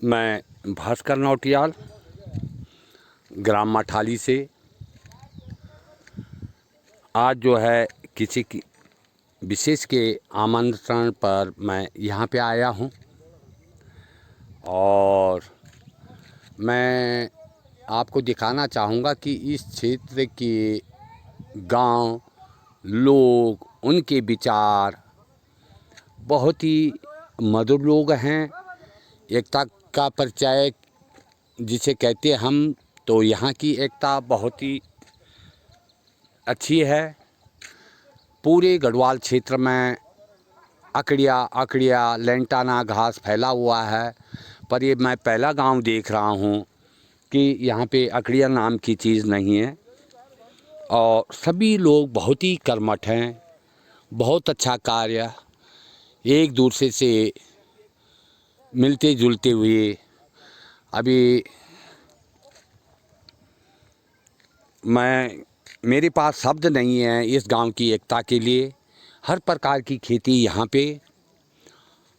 मैं भास्कर नौटियाल ग्राम मठाली से आज जो है किसी की विशेष के आमंत्रण पर मैं यहाँ पे आया हूँ और मैं आपको दिखाना चाहूँगा कि इस क्षेत्र के गांव लोग, उनके विचार बहुत ही मधुर लोग हैं। एकता का परिचय जिसे कहते हैं हम, तो यहाँ की एकता बहुत ही अच्छी है। पूरे गढ़वाल क्षेत्र में अकड़िया लेंटाना घास फैला हुआ है, पर ये मैं पहला गांव देख रहा हूँ कि यहाँ पे अकड़िया नाम की चीज़ नहीं है और सभी लोग बहुत ही कर्मठ हैं। बहुत अच्छा कार्य, एक दूसरे से मिलते जुलते हुए। अभी मेरे पास शब्द नहीं है इस गांव की एकता के लिए। हर प्रकार की खेती यहाँ पे।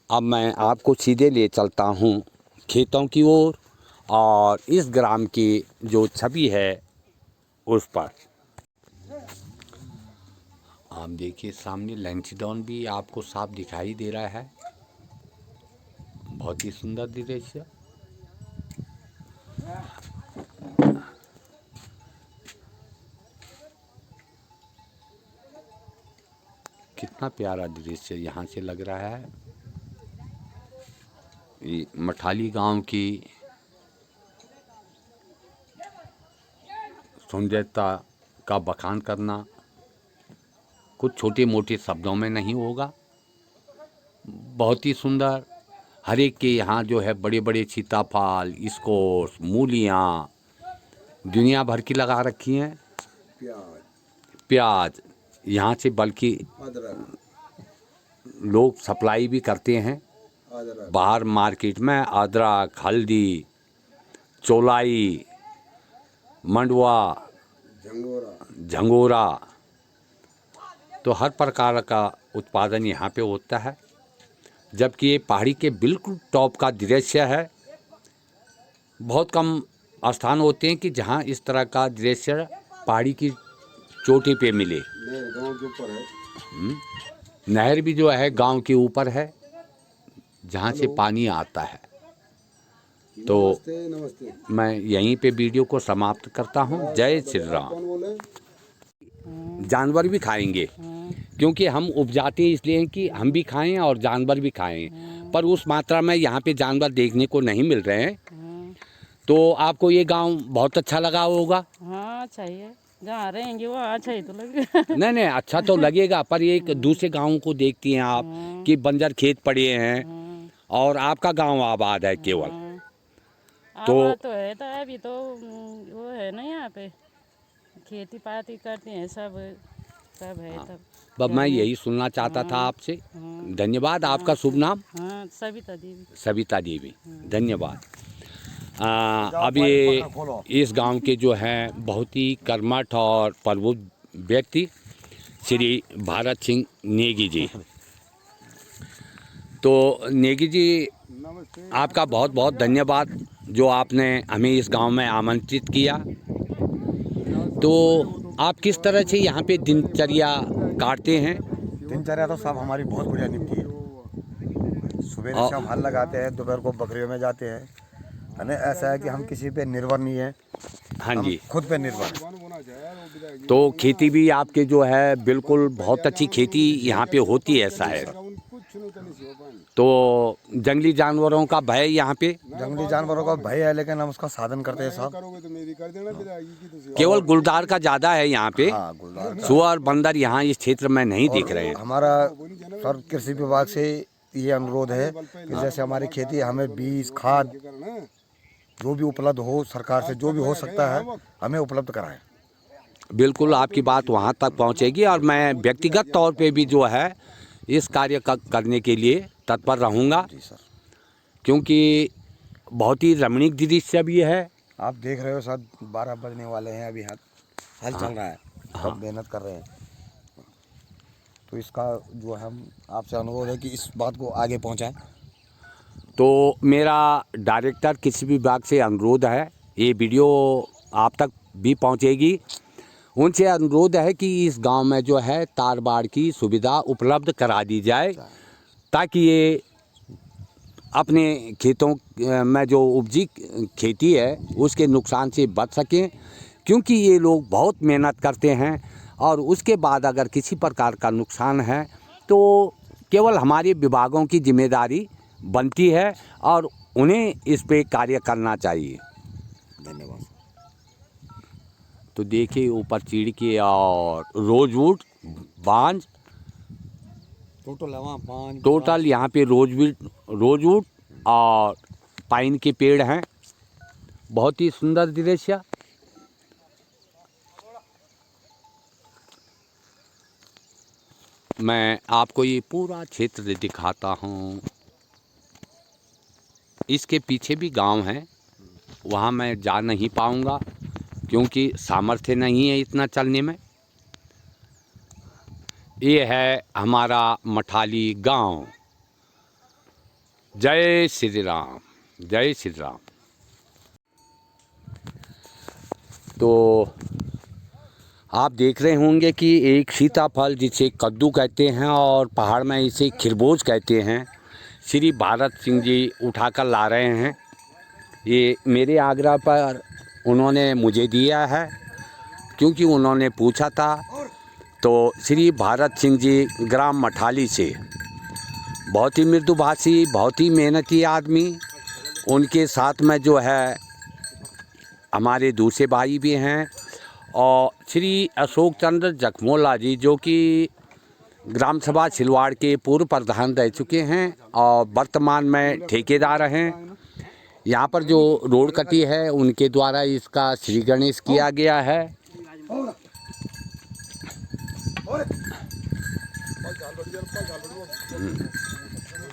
अब मैं आपको सीधे ले चलता हूँ खेतों की ओर और इस ग्राम की जो छवि है उस पर। आप देखिए सामने लैंसडाउन भी आपको साफ दिखाई दे रहा है। बहुत ही सुंदर दृश्य। कितना प्यारा दृश्य यहाँ से लग रहा है। ये मठाली गांव की सुंदरता का बखान करना कुछ छोटे मोटे शब्दों में नहीं होगा। बहुत ही सुंदर। हर एक के यहाँ जो है बड़े बड़े सीताफल, स्क्वाश, मूलियाँ दुनिया भर की लगा रखी हैं। प्याज यहाँ से बल्कि लोग सप्लाई भी करते हैं बाहर मार्केट में। अदरक, हल्दी, चौलाई, मंडवा, झंगोरा, तो हर प्रकार का उत्पादन यहाँ पे होता है। जबकि ये पहाड़ी के बिल्कुल टॉप का दृश्य है। बहुत कम स्थान होते हैं कि जहाँ इस तरह का दृश्य पहाड़ी की चोटी पे मिले। गांव के ऊपर है। नहर भी जो है गांव के ऊपर है, जहाँ से पानी आता है। तो नमस्ते। मैं यहीं पे वीडियो को समाप्त करता हूँ। जय श्री राम। जानवर भी खाएंगे क्योंकि हम उपजाते इसलिए हैं कि हम भी खाएं और जानवर भी खाएं, पर उस मात्रा में यहाँ पे जानवर देखने को नहीं मिल रहे हैं। तो आपको ये गांव बहुत अच्छा लगा होगा। हाँ, अच्छा ही है। जहाँ रहेंगे वो अच्छा ही तो लगेगा। नहीं अच्छा तो लगेगा, पर एक दूसरे गाँव को देखती हैं आप कि बंजर खेत पड़े हैं और आपका गांव आबाद है केवल। तो आबाद तो है, तो अभी तो वो है ना, यहाँ पे खेती पाती करते हैं सब है तब। बस मैं यही सुनना चाहता था आपसे। धन्यवाद। आपका शुभ नाम? हाँ, सविता देवी। सविता देवी, धन्यवाद। अब ये इस गांव के जो हैं बहुत ही कर्मठ और प्रबुद्ध व्यक्ति श्री भारत सिंह नेगी जी। तो नेगी जी, आपका बहुत बहुत धन्यवाद जो आपने हमें इस गांव में आमंत्रित किया। तो आप किस तरह से यहाँ पे दिनचर्या काटते हैं? दिनचर्या तो सब हमारी बहुत बढ़िया निपटी है। सुबह से हम हल लगाते हैं, दोपहर को बकरियों में जाते हैं। हमें ऐसा है कि हम किसी पे निर्भर नहीं है। हाँ जी, खुद पे निर्भर है। तो खेती भी आपके जो है बिल्कुल बहुत अच्छी खेती यहाँ पे होती है शायद। तो जंगली जानवरों का भय यहाँ पे? जंगली जानवरों का भय है, लेकिन हम उसका साधन करते हैं सब। केवल गुलदार का ज़्यादा है यहाँ पे। हाँ, गुलदार का। सुअर बंदर यहाँ इस क्षेत्र में नहीं दिख रहे हैं। हमारा सर कृषि विभाग से ये अनुरोध है कि जैसे हमारी खेती, हमें बीज, खाद जो भी उपलब्ध हो, सरकार से जो भी हो सकता है हमें उपलब्ध कराएं। बिल्कुल आपकी बात वहाँ तक पहुँचेगी और मैं व्यक्तिगत तौर पे भी जो है इस कार्य का करने के लिए तत्पर रहूँगा। जी सर। क्योंकि बहुत ही रमणीक दृश्य भी है। आप देख रहे हो सर, 12 बजने वाले हैं, अभी हल चल रहा है। सब मेहनत कर रहे हैं। तो इसका जो हम आपसे अनुरोध है कि इस बात को आगे पहुँचाएं। तो मेरा डायरेक्टर कृषि विभाग से अनुरोध है, ये वीडियो आप तक भी पहुंचेगी, उनसे अनुरोध है कि इस गांव में जो है तार बाड़ की सुविधा उपलब्ध करा दी जाए, ताकि ये अपने खेतों में जो उपजी खेती है उसके नुकसान से बच सकें। क्योंकि ये लोग बहुत मेहनत करते हैं और उसके बाद अगर किसी प्रकार का नुकसान है तो केवल हमारे विभागों की जिम्मेदारी बनती है और उन्हें इस पे कार्य करना चाहिए। धन्यवाद। तो देखिए ऊपर चीड़ के और रोजवुड बांज, टोटल है वहाँ 5 टोटल यहाँ पे रोजवुड और पाइन के पेड़ हैं। बहुत ही सुंदर दृश्य। मैं आपको ये पूरा क्षेत्र दिखाता हूँ। इसके पीछे भी गांव है, वहाँ मैं जा नहीं पाऊँगा क्योंकि सामर्थ्य नहीं है इतना चलने में। ये है हमारा मठाली गांव। जय श्री राम, जय श्री राम। तो आप देख रहे होंगे कि एक सीताफल जिसे कद्दू कहते हैं और पहाड़ में इसे खरबूज कहते हैं, श्री भारत सिंह जी उठाकर ला रहे हैं। ये मेरे आग्रह पर उन्होंने मुझे दिया है, क्योंकि उन्होंने पूछा था। तो श्री भारत सिंह जी ग्राम मठाली से, बहुत ही मृदुभाषी, बहुत ही मेहनती आदमी। उनके साथ में जो है हमारे दूसरे भाई भी हैं और श्री अशोक चंद्र जखमोला जी, जो कि ग्राम सभा छिलवाड़ के पूर्व प्रधान रह चुके हैं और वर्तमान में ठेकेदार हैं। यहाँ पर जो रोड कटी है उनके द्वारा इसका श्री गणेश किया गया है।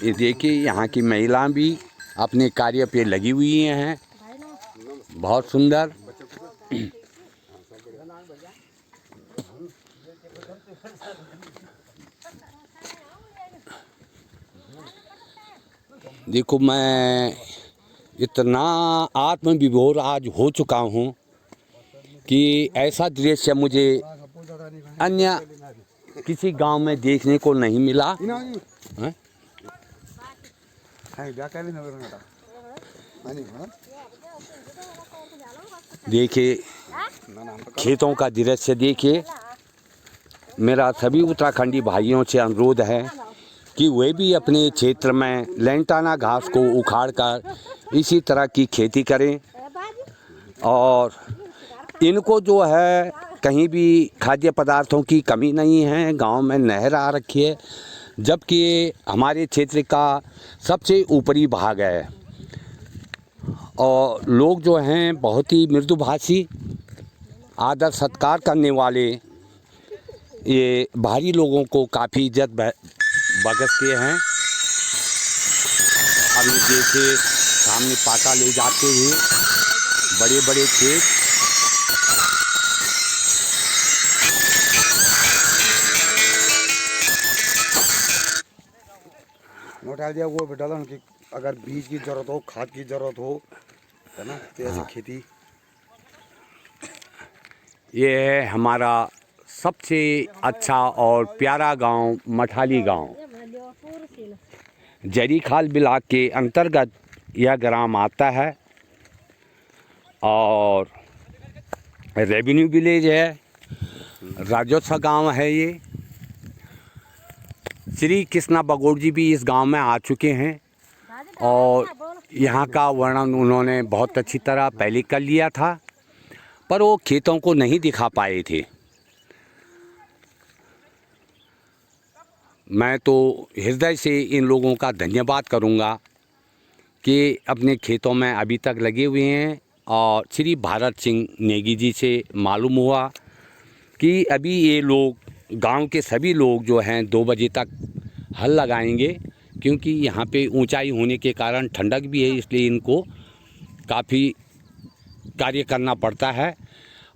ये देखिए यहाँ की महिला भी अपने कार्य पे लगी हुई हैं, बहुत सुंदर। देखो मैं इतना आत्मविभोर आज हो चुका हूँ कि ऐसा दृश्य मुझे अन्य किसी गांव में देखने को नहीं मिला। देखिए खेतों का दृश्य देखिए। मेरा सभी उत्तराखंडी भाइयों से अनुरोध है कि वे भी अपने क्षेत्र में लेंटाना घास को उखाड़कर इसी तरह की खेती करें और इनको जो है कहीं भी खाद्य पदार्थों की कमी नहीं है। गांव में नहर आ रखी है, जबकि ये हमारे क्षेत्र का सबसे ऊपरी भाग है और लोग जो हैं बहुत ही मृदुभाषी, आदर सत्कार करने वाले, ये बाहरी लोगों को काफ़ी इज्जत बख्शते हैं। अभी जैसे सामने पाटा ले जाते हुए बड़े बड़े खेत, नोट डाल दिया वो डाला कि अगर बीज की जरूरत हो, खाद की जरूरत हो, है ना, तो ऐसी खेती। ये है हमारा सबसे अच्छा और प्यारा गांव मठाली गांव। जरीखाल ब्लॉक के अंतर्गत यह ग्राम आता है और रेवेन्यू विलेज है, राजस्व गांव है ये। श्री कृष्णा बगोड़ जी भी इस गांव में आ चुके हैं और यहाँ का वर्णन उन्होंने बहुत अच्छी तरह पहले कर लिया था, पर वो खेतों को नहीं दिखा पाए थे। मैं तो हृदय से इन लोगों का धन्यवाद करूँगा कि अपने खेतों में अभी तक लगे हुए हैं। और श्री भारत सिंह नेगी जी से मालूम हुआ कि अभी ये लोग गांव के सभी लोग जो हैं 2 बजे तक हल लगाएंगे, क्योंकि यहाँ पे ऊंचाई होने के कारण ठंडक भी है, इसलिए इनको काफ़ी कार्य करना पड़ता है।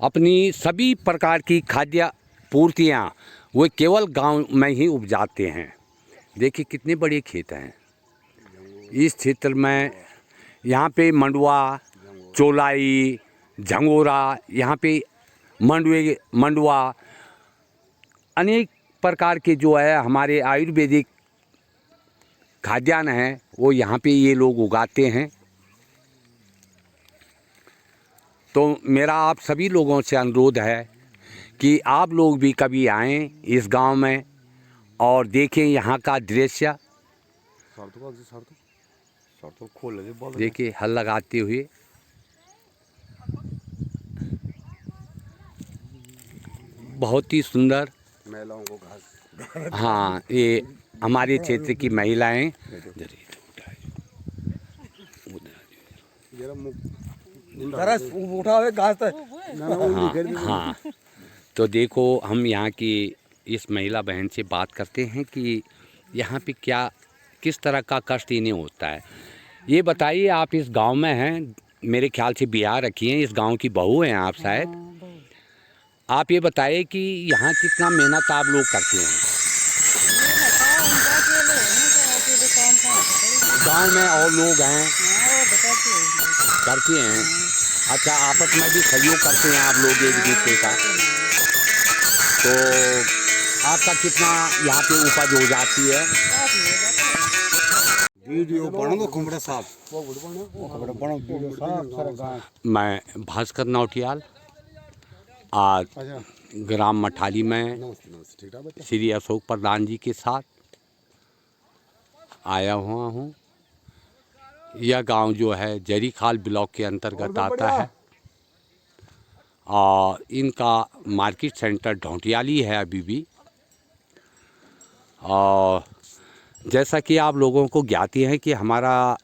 अपनी सभी प्रकार की खाद्य पूर्तियाँ वे केवल गांव में ही उपजाते हैं। देखिए कितने बड़े खेत हैं। इस क्षेत्र में यहाँ पे मंडवा, चौलाई, झंगोरा, यहाँ पे मंडवा अनेक प्रकार के जो है हमारे आयुर्वेदिक खाद्यान्न हैं वो यहाँ पे ये लोग उगाते हैं। तो मेरा आप सभी लोगों से अनुरोध है कि आप लोग भी कभी आएँ इस गांव में और देखें यहाँ का दृश्य। देखिए हल लगाते हुए बहुत ही सुंदर महिलाओं को घास। हाँ, ये हमारे क्षेत्र की महिलाएं उठा हुए घास हाँ, तो देखो हम यहाँ की इस महिला बहन से बात करते हैं कि यहाँ पे क्या किस तरह का कष्ट इन्हें होता है। ये बताइए, आप इस गांव में हैं, मेरे ख्याल से बिहार रखी हैं, इस गांव की बहू हैं आप शायद। आप ये बताइए कि यहाँ कितना मेहनत आप लोग करते हैं। गांव में और लोग हैं करते हैं। अच्छा, आपस में भी सहयोग करते हैं आप लोग एक दूसरे का। तो आपका कितना यहाँ पे उपज हो जाती है? वीडियो बना दो कुमड़ा साहब। मैं भास्कर नौटियाल आज ग्राम मठाली में श्री अशोक प्रधान जी के साथ आया हुआ हूँ। यह गांव जो है जरीखाल ब्लॉक के अंतर्गत आता है और इनका मार्केट सेंटर ढोंटियाली है अभी भी। और जैसा कि आप लोगों को ज्ञात है कि हमारा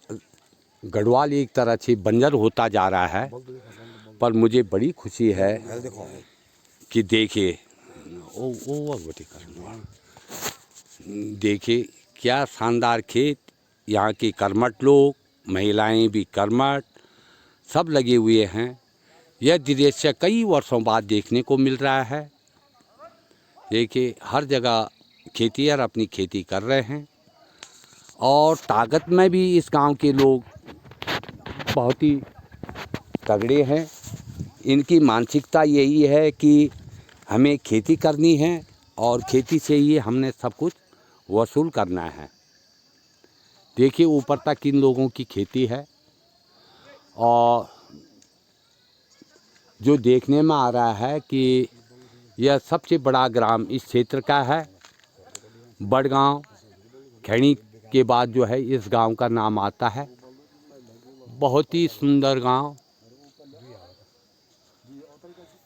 गढ़वाल एक तरह से बंजर होता जा रहा है, पर मुझे बड़ी खुशी है कि देखिए देखिए क्या शानदार खेत, यहाँ के कर्मठ लोग, महिलाएं भी कर्मठ, सब लगे हुए हैं। यह दृश्य कई वर्षों बाद देखने को मिल रहा है। देखिए हर जगह खेतिहर अपनी खेती कर रहे हैं और ताकत में भी इस गांव के लोग बहुत ही तगड़े हैं। इनकी मानसिकता यही है कि हमें खेती करनी है और खेती से ही हमने सब कुछ वसूल करना है। देखिए ऊपर तक इन लोगों की खेती है और जो देखने में आ रहा है कि यह सबसे बड़ा ग्राम इस क्षेत्र का है। बड़गांव खैनी के बाद जो है इस गांव का नाम आता है। बहुत ही सुंदर गांव,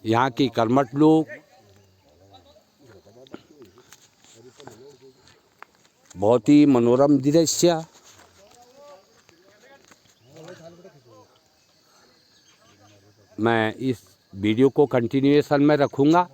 यहाँ के कर्मठ लोग, बहुत ही मनोरम दृश्य। मैं इस वीडियो को कंटिन्यूएशन में रखूँगा।